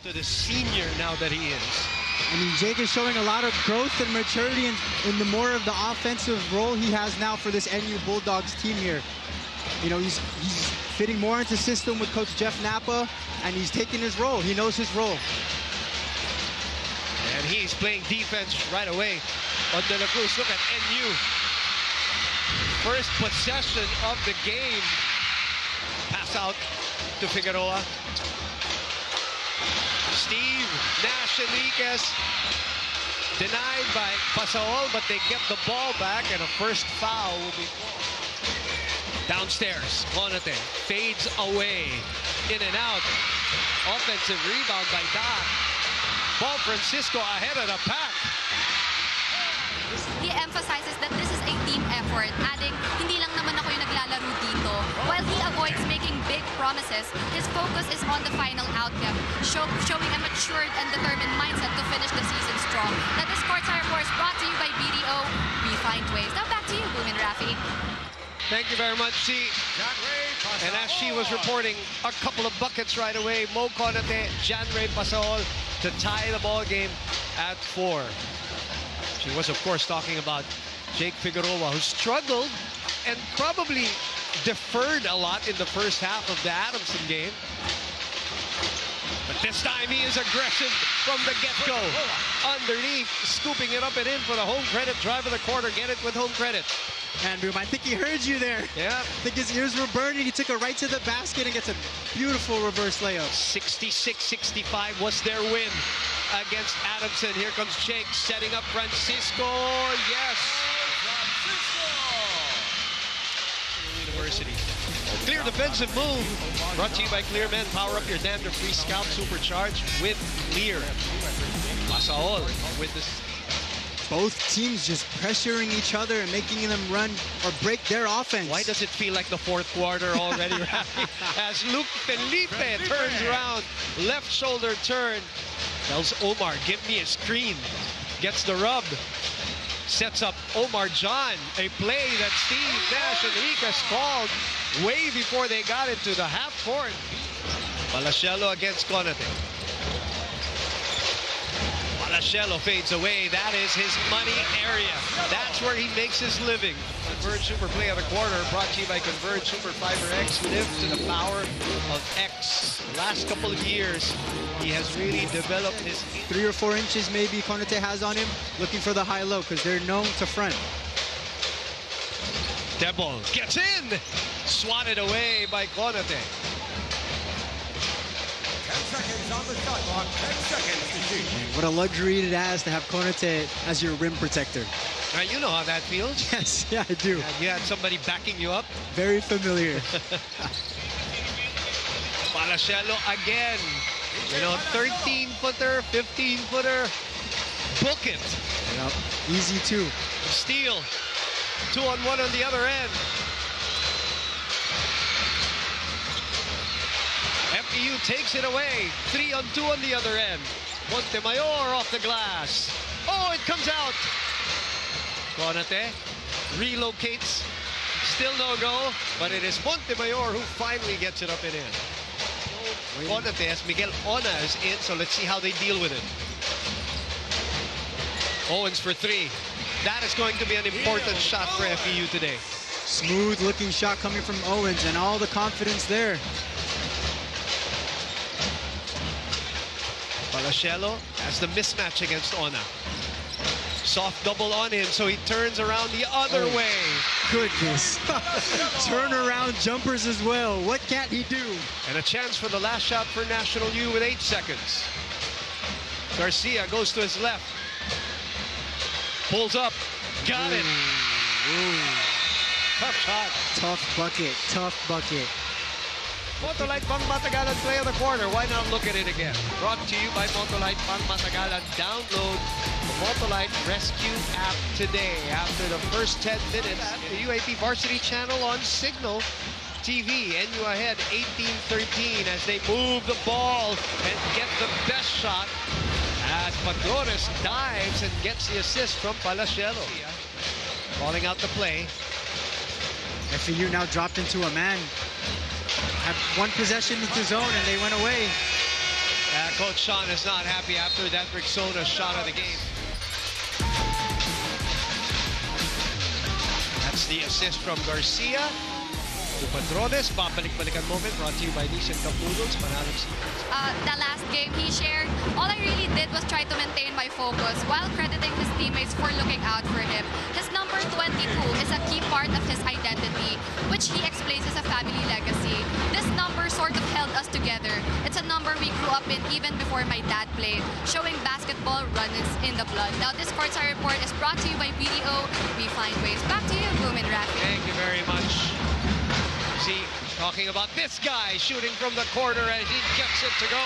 To the senior now that he is. I mean, Jake is showing a lot of growth and maturity in the more of the offensive role he has now for this NU Bulldogs team here. You know, he's fitting more into system with Coach Jeff Napa, and he's taking his role. He knows his role. And he's playing defense right away. On De La Cruz, look at NU. First possession of the game. Pass out to Figueroa. Steve Nash Enriquez denied by Pasaol, but they get the ball back, and a first foul will be called. Downstairs, Conate fades away, in and out. Offensive rebound by Doc. Ball Francisco ahead of the pack. He emphasizes that this is a team effort, adding, hindi lang naman ako yung naglalaro dito. While he avoids making big promises, his focus is on the final outcome, showing a matured and determined mindset to finish the season strong. Now, this Sports High Report is brought to you by BDO. We find ways. Now back to you, Boom and Rafi. Thank you very much, C. And as she was reporting, a couple of buckets right away. Mo Conate, Janray Pasaol to tie the ball game at 4. She was, of course, talking about Jake Figueroa, who struggled and probably deferred a lot in the first half of the Adamson game. But this time he is aggressive from the get-go. Underneath, scooping it up and in for the home credit. Drive of the quarter, get it with home credit. And Boom, I think he heard you there. Yeah. I think his ears were burning. He took it right to the basket and gets a beautiful reverse layup. 66-65 was their win against Adamson. Here comes Jake setting up Francisco. Yes. University. Clear defensive move. Brought to you by Clear Men. Power up your dander-free scalp supercharged with Clear. Pasaol with this. Both teams just pressuring each other and making them run or break their offense. Why does it feel like the fourth quarter already, Rafi? As Luke Felipe turns around, left shoulder turn, tells Omar, give me a screen. Gets the rub. Sets up Omar John, a play that Steve Nash Enriquez called way before they got into the half court. Palacielo against Conate. Palacielo fades away. That is his money area. That's where he makes his living. Converge Super Play of the Quarter brought to you by Converge Super Fiber X. Live to the power of X. Last couple of years, he has really developed his 3 or 4 inches maybe Conate has on him, looking for the high-low because they're known to front. Debol gets in, swatted away by Conate. 10 seconds on the shot clock, 10 seconds to shoot. What a luxury it has to have Conate as your rim protector. Now, you know how that feels. Yes, yeah, I do. You had somebody backing you up. Very familiar. Palacielo again. You know, 13-footer, 15-footer. Book it. Yep. Easy too. Steal. 2-on-1 on the other end. FEU takes it away. 3-on-2 on the other end. Montemayor off the glass. Oh, it comes out. Conate relocates. Still no go, but it is Montemayor who finally gets it up and in. Conate as Miguel Ona is in, so let's see how they deal with it. Owens for 3. That is going to be an important shot for FEU today. Smooth looking shot coming from Owens and all the confidence there. Palacielo has the mismatch against Ona. Soft double on him, so he turns around the other way. Goodness. Turnaround jumpers as well. What can't he do? And a chance for the last shot for National U with 8 seconds. Garcia goes to his left. Pulls up. Got it. Ooh. Tough shot. Tough bucket. Tough bucket. Motolite Pangmatagalan Play of the Quarter. Why not look at it again? Brought to you by Motolite Pangmatagalan. Download the Motolite Rescue app today. After the first 10 minutes, the UAAP Varsity Channel on Signal TV. NU ahead 18-13 as they move the ball and get the best shot as Padores dives and gets the assist from Palacielo. Calling out the play. FEU now dropped into a man. Had one possession into zone and they went away. Coach Sean is not happy after that Rexona shot of the game. That's the assist from Garcia to Patrones. Babalik-balikan moment brought to you by Nissan Cup Noodles. Manalong sequence. The last game he shared, all I really did was try to maintain my focus while crediting his teammates for looking out for him. His number 22 is a key part of his identity, which he explains as a family legacy. This number sort of held us together. It's a number we grew up in even before my dad played, showing basketball runs in the blood. Now, this Courtside Report is brought to you by BDO. We find ways. Back to you, Boom and Rafi. Thank you very much. See, talking about this guy shooting from the corner and he gets it to go.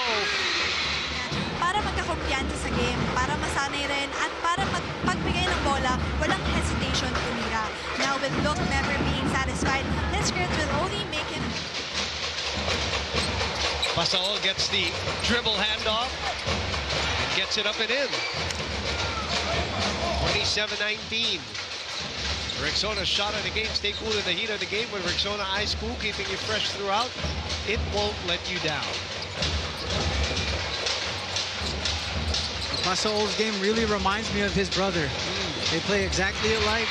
Para magkakumpiyansa sa game, para masanay rin, at para pagbigay ng bola, walang hesitation tumira. Now with Luke never being satisfied, his script will only make him... Pasaol gets the dribble handoff and gets it up and in. 27-19. Rexona shot of the game. Stay cool in the heat of the game with Rexona Ice Cool, keeping you fresh throughout. It won't let you down. Pasaol's game really reminds me of his brother. They play exactly alike.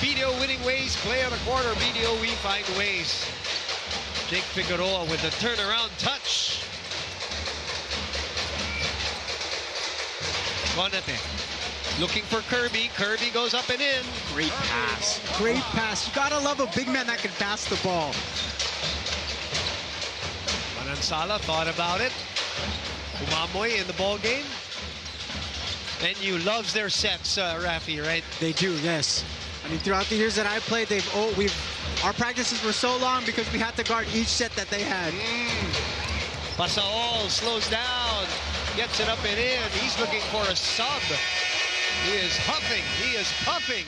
BDO winning ways. Play of the quarter. BDO, we find ways. Jake Figueroa with the turnaround touch. Conate. Looking for Kirby. Kirby goes up and in. Great pass. Great pass. You gotta love a big man that can pass the ball. Manansala thought about it. Umamoy in the ball game. NU loves their sets, Rafi, right? They do, yes. I mean, throughout the years that I played, our practices were so long because we had to guard each set that they had. Pasaol slows down, gets it up and in. He's looking for a sub. He is huffing, he is puffing.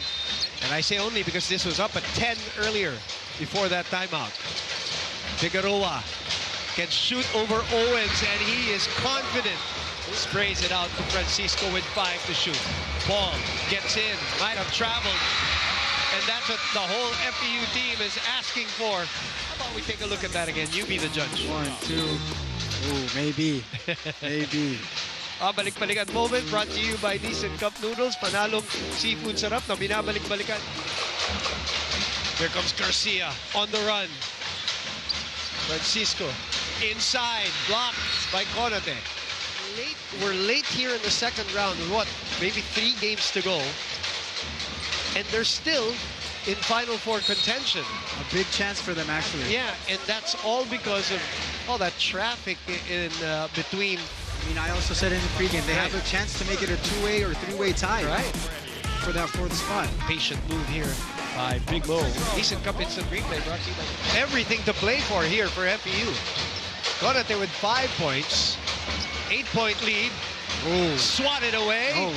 And I say only because this was up at 10 earlier before that timeout. Figueroa can shoot over Owens and he is confident. Sprays it out to Francisco with 5 to shoot. Paul gets in, might have traveled. And that's what the whole FEU team is asking for. How about we take a look at that again? You be the judge. 1, 2. Ooh, maybe. Maybe. Balik-balikan moment brought to you by Nissan Cup Noodles. Panalong seafood sarap na binabalik-balikan. Here comes Garcia on the run. Francisco inside, blocked by Conate. We're late here in the second round with what, maybe 3 games to go. And they're still in Final Four contention. A big chance for them, actually. Yeah, and that's all because of all that traffic in between. I mean, I also said in the pregame, they have a chance to make it a 2-way or 3-way tie. Right. For that 4th spot. Patient move here by Big Mo. Decent Cup Instant Replay brought to you by everything to play for here for FEU. Conate with 5 points. 8-point lead. Oh. Swatted away. Oh.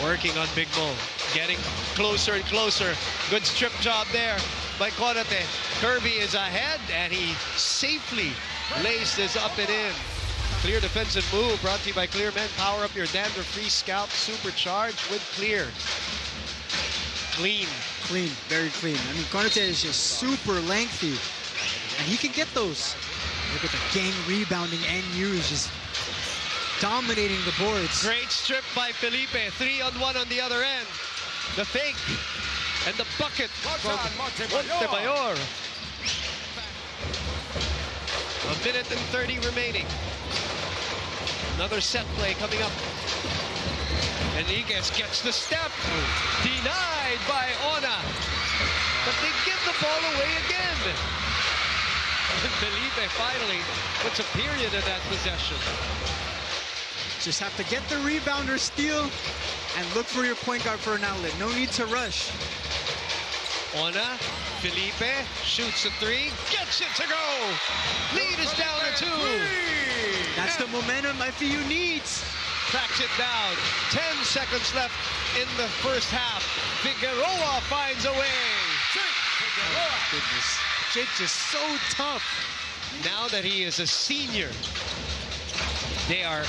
Working on Big Mo. Getting closer and closer. Good strip job there by Conate. Kirby is ahead and he safely lays this up and in. Clear defensive move brought to you by Clear Men. Power up your dandruff-free scalp. Supercharged with Clear. Clean. Clean. Very clean. I mean, Conate is just super lengthy. And he can get those. Look at the gang rebounding. NU is just dominating the boards. Great strip by Felipe. 3-on-1 on the other end. The fake. And the bucket from Montebayor. A minute and 30 remaining. Another set play coming up. Enriquez gets the step. Denied by Ona. But they give the ball away again. And Felipe finally puts a period in that possession. Just have to get the rebound or steal and look for your point guard for an outlet. No need to rush. Ona, Felipe shoots a 3, gets it to go. Lead is down to 2. That's the momentum FEU needs. Tracks it down. 10 seconds left in the first half. Figueroa finds a way. Oh, goodness. Jake just so tough. Now that he is a senior, they are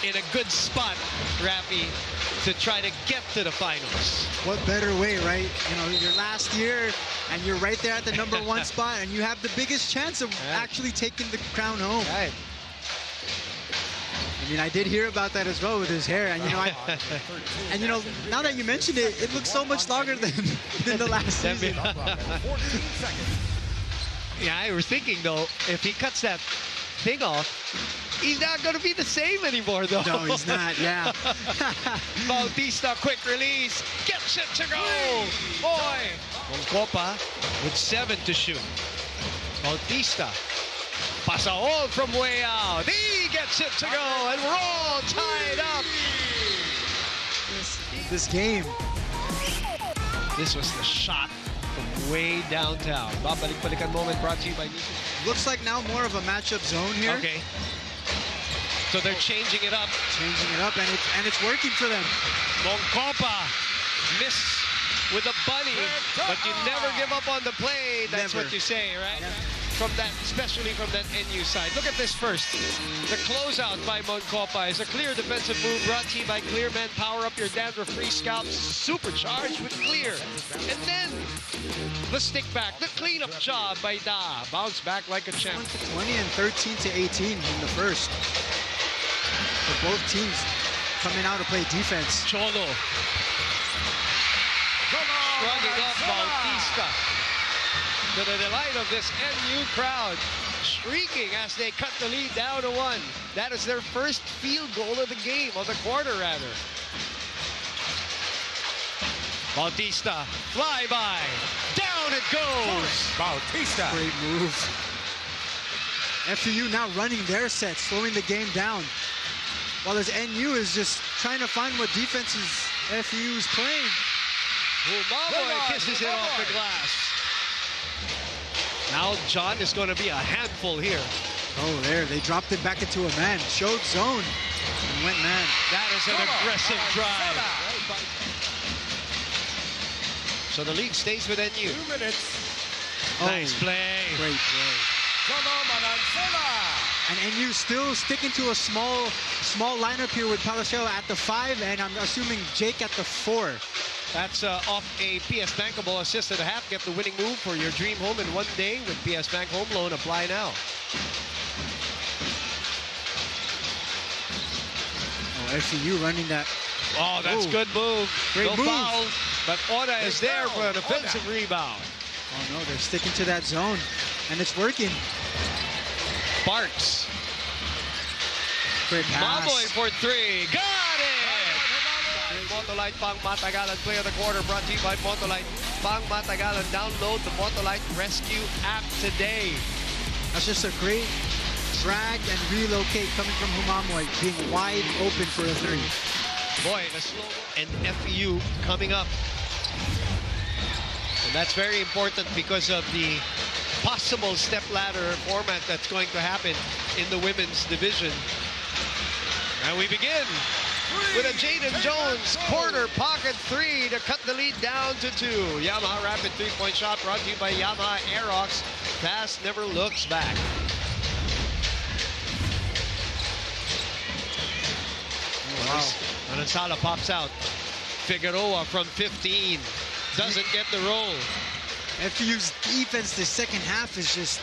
in a good spot, Rafi, to try to get to the finals. What better way, right? You know, your last year, and you're right there at the #1 spot, and you have the biggest chance of actually taking the crown home. Right. I mean, I did hear about that as well with his hair, and you know, now that you mentioned it, it looks so much longer than the last season. Yeah, I was thinking though, if he cuts that thing off, he's not going to be the same anymore though. No, he's not. Yeah. Bautista, quick release, gets it to go. Boy, Copa with 7 to shoot. Bautista. Pasaol from way out. He gets it to go, and we're all tied up. This game. This was the shot from way downtown. Babalik-balikan moment brought to you by Nissan. Looks like now more of a matchup zone here. Okay. So they're changing it up. Changing it up, and it's working for them. Moncopa miss with a bunny, but you never give up on the play. That's Never. what you say, right? Yeah. From that, especially from that NU side. Look at this first. The closeout by Moncopa is a clear defensive move brought to you by Clearman. Power up your dandruff-free scalp, supercharged with Clear. And then the stick back, the cleanup job by Da. Bounce back like a champ. 20 and 13 to 18 in the first. For both teams coming out to play defense. Cholo. Running up Bautista. To the delight of this NU crowd, shrieking as they cut the lead down to 1. That is their first field goal of the game, of the quarter rather. Bautista, flyby, down it goes. Bautista. Great move. FEU now running their set, slowing the game down. While this NU is just trying to find what defenses FEU is playing. Humamoy kisses it off the glass. Now John is going to be a handful here. Oh, there, they dropped it back into a man. Showed zone and went man. That is an aggressive drive. So the lead stays with NU. 2 minutes. Nice play. Great play. And NU still sticking to a small lineup here with Palaceo at the 5, and I'm assuming Jake at the 4. That's off a PS Bankable assist and a half. Get the winning move for your dream home in 1 day with PS Bank Home Loan. Apply now. Oh, FEU running that. Oh, that's Ooh. good move. Great no move. foul, but Oda is there for an offensive rebound. Oh no, they're sticking to that zone, and it's working. Sparks. Great pass. Mamoy for 3. Got it! Motolite Pang Matagalan play of the quarter brought to you by Motolite Pang Matagalan. Download the Motolite Rescue app today. That's just a great drag and relocate coming from Humamoy, being wide open for a 3. Boy, a slow and FEU coming up. And that's very important because of the possible step-ladder format that's going to happen in the women's division. And we begin with a Jaden Jones corner pocket 3 to cut the lead down to 2. Yamaha rapid 3-point shot brought to you by Yamaha Aerox. Pass never looks back. Wow. Manansala pops out. Figueroa from 15 doesn't get the roll. FEU's defense the second half is just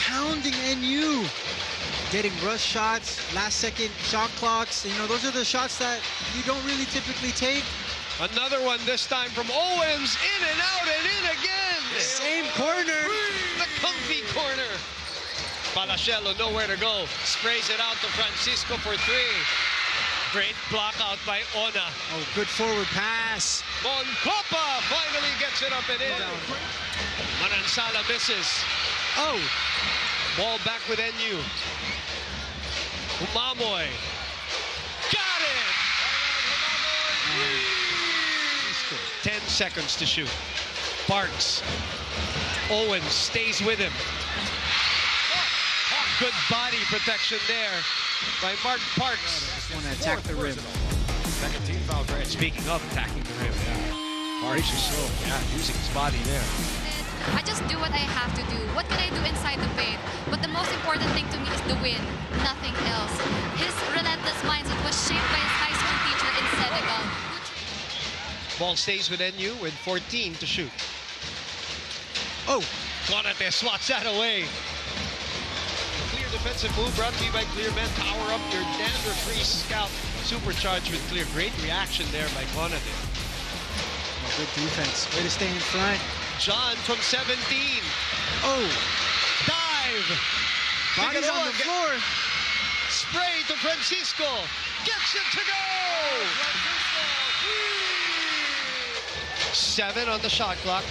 pounding NU. Getting rush shots, last second shot clocks. You know, those are the shots that you don't really typically take. Another one this time from Owens. In and out and in again. Same corner. The comfy corner. Palacelo nowhere to go. Sprays it out to Francisco for 3. Great block out by Ona. Oh, good forward pass. Moncopa finally gets it up and in. Manansala misses. Oh, Ball back with NU. Humamoy. Got it! 10 seconds to shoot. Parks. Owens stays with him. Good body protection there by Mark Parks. just want to attack the rim. Second team foul, Grant. Speaking of attacking the rim, Parks is so using his body there. I just do what I have to do. What can I do inside the paint? But the most important thing to me is the win, nothing else. His relentless mindset was shaped by his high school teacher in Senegal. Ball stays with NU with 14 to shoot. Oh, Conate swats that away. Clear defensive move brought to you by Clear Men. Power up your dander-free scalp. Supercharged with Clear. Great reaction there by Conate. good defense. Way to stay in front. John from 17. Oh, Dive. bodies on the floor. Spray to Francisco. Gets it to go. 7 on the shot clock.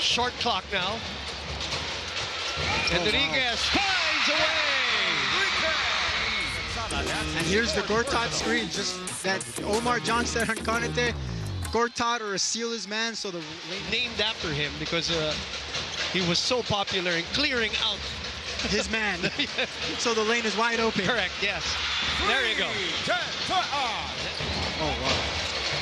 Short clock now. Enriquez finds a way. And here's the Gortat screen. Just that Omar John said on Conate. Gortat or a seal his man. So the Named after him because he was so popular in clearing out his man. So the lane is wide open. Correct, yes. There you go. Oh, wow.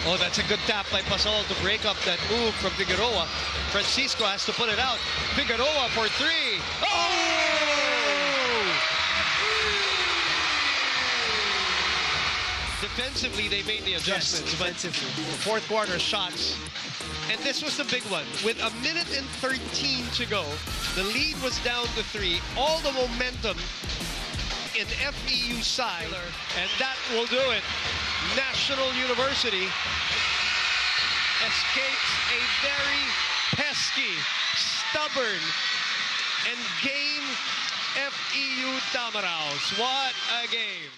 Oh, that's a good tap by Pasol to break up that move from Figueroa. Francisco has to put it out. Figueroa for 3. Oh! Defensively, they made the adjustments. Yes, defensively. But fourth quarter shots. And this was the big one. With 1:13 to go, the lead was down to 3. All the momentum in FEU side, and that will do it. National University escapes a very pesky, stubborn, and game FEU Tamaraws. What a game.